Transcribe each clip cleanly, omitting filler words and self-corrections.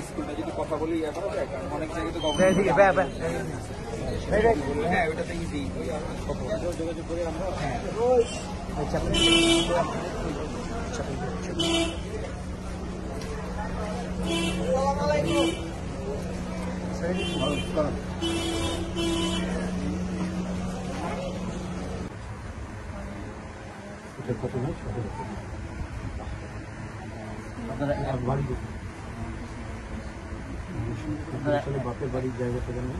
স্কুলটা যদি কথা বলি ইয়া করা যায়, কারণ অনেক জায়গায় তো হ্যাঁ ওইটাতে ইজি যোগাযোগ করে আমরা কত না আপনারা বাপের বাড়ির জায়গা থেকে না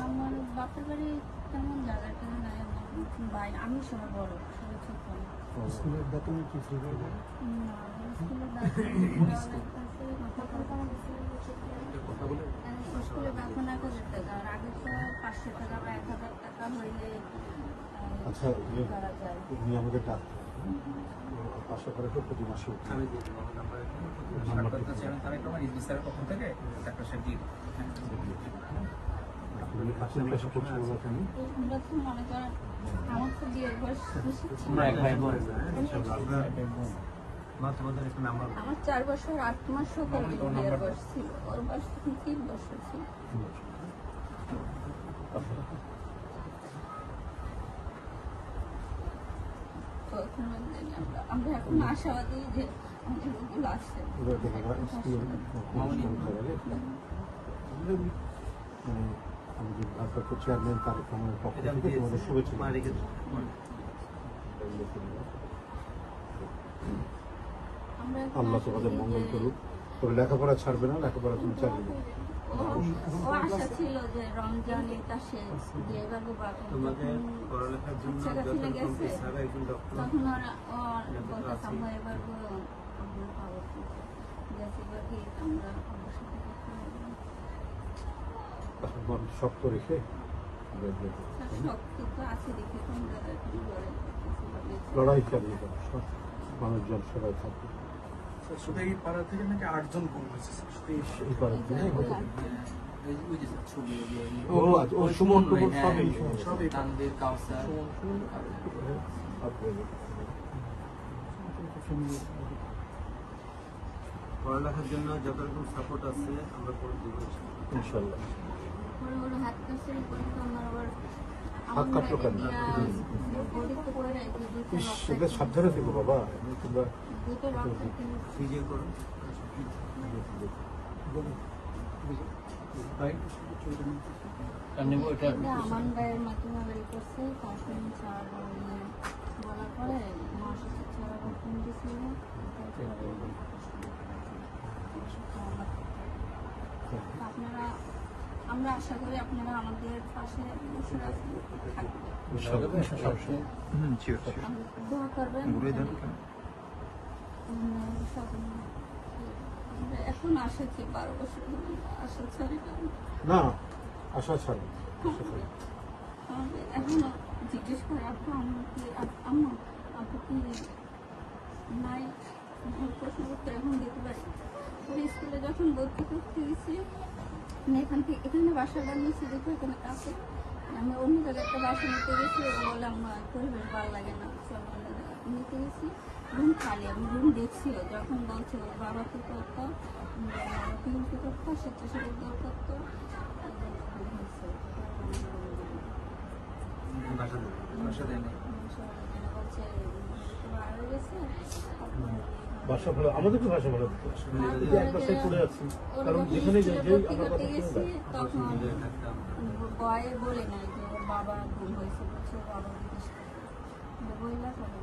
আমার বাপের বাড়ি তেমন জায়গা কেন নাই, ভাই আমি সবার বড়, সবাই ছোট। স্কুলের ডকুমেন্ট কি ফ্রি করে দেবে? না, স্কুলের স্কুলে এখন 1000 টাকা, আর আগে তো 500 টাকা বা 1000 টাকা হইলে আচ্ছা উনি আমাদের ডাক্তার 500 করে প্রতি মাসে আমি দিয়ে দেবো আমার নাম্বার আমার ইসবি স্যারের পক্ষ থেকে ডাক্তার সাহেব দিয়ে আমার তো বিয়ের বয়স আমার 4 বছর 8 মাস বিয়ের বয়স ছিল, ওর বয়স 3 বছর ছিল। আমরা এখন আশাবাদী যে আমাদের রোগগুলো আসছে। আমাদের ভারপ্রাপ্ত চেয়ারম্যান তার পক্ষ থেকে তোমাদের শুভেচ্ছা। আল্লাহ তোমাদের মঙ্গল করুক, তবে লেখাপড়া ছাড়বে না, লেখাপড়া তুমি চালিয়ে দেবে। ও আশা ছিল যে রমজান এটা শেষ দিয়ে এভাবে পড়ালেখার জন্য গেছে, তখন ওরা বলতে আমরা এবার পাবো গেছে বাকি আমরা শক্ত রেখে শক্ত তো আছে দেখে লড়াই চালিয়ে যাবো, সব মানুষজন সবাই থাকবে। শুধু এই পাড়া থেকে নাকি 8 জন গুম হয়েছে এই পাড়া থেকে ছবি সুমন টুমন সবই তানভীর কাউসার পড়ালেখার জন্য যত রকম সাপোর্ট আছে আমরা করে দিব ইনশাআল্লাহ। হাত কাটলো কেন? সাবধানে থেকো বাবা, তোমরা নিজে করো। আমার ভাইয়ের মাধ্যমে বের করছে, তারপরে বলার পরে মহাসচিব ছাড়া ফোন দিয়েছিল। আপনারা আমরা আশা করি আপনারা আমাদের পাশে দোয়া করবেন। এখন আশা কি 12 বছর আশা ছাড়ি না, আশা ছাড়ি এখনো জিজ্ঞেস করে আপু আম্মু আপু কি নাই, প্রশ্ন করতে এখন দিতে পারি। ওই স্কুলে যখন ভর্তি করতে গেছি এখানে বাসা বানিয়েছি, দেখো এখানে কাছে আমি অন্য জায়গায় একটা বাসা নিতে গেছি, ও বলে আমার পরিবেশ ভালো লাগে না, নিতে গেছি রুম খালি। আমি রুম দেখছিও যখন বলছে ওর বাবা কি করতো, পিএমপি করতো, স্বেচ্ছাসেবক দল করতো, ভাষা ভালো, আমাদেরকে ভাষা ভালো এক বাসায় পড়ে আছি, কারণ যেখানে তখন ভয়ে বলে নাই যে বাবা গুম হয়েছে, বাবা জিজ্ঞেস করে বইলা করে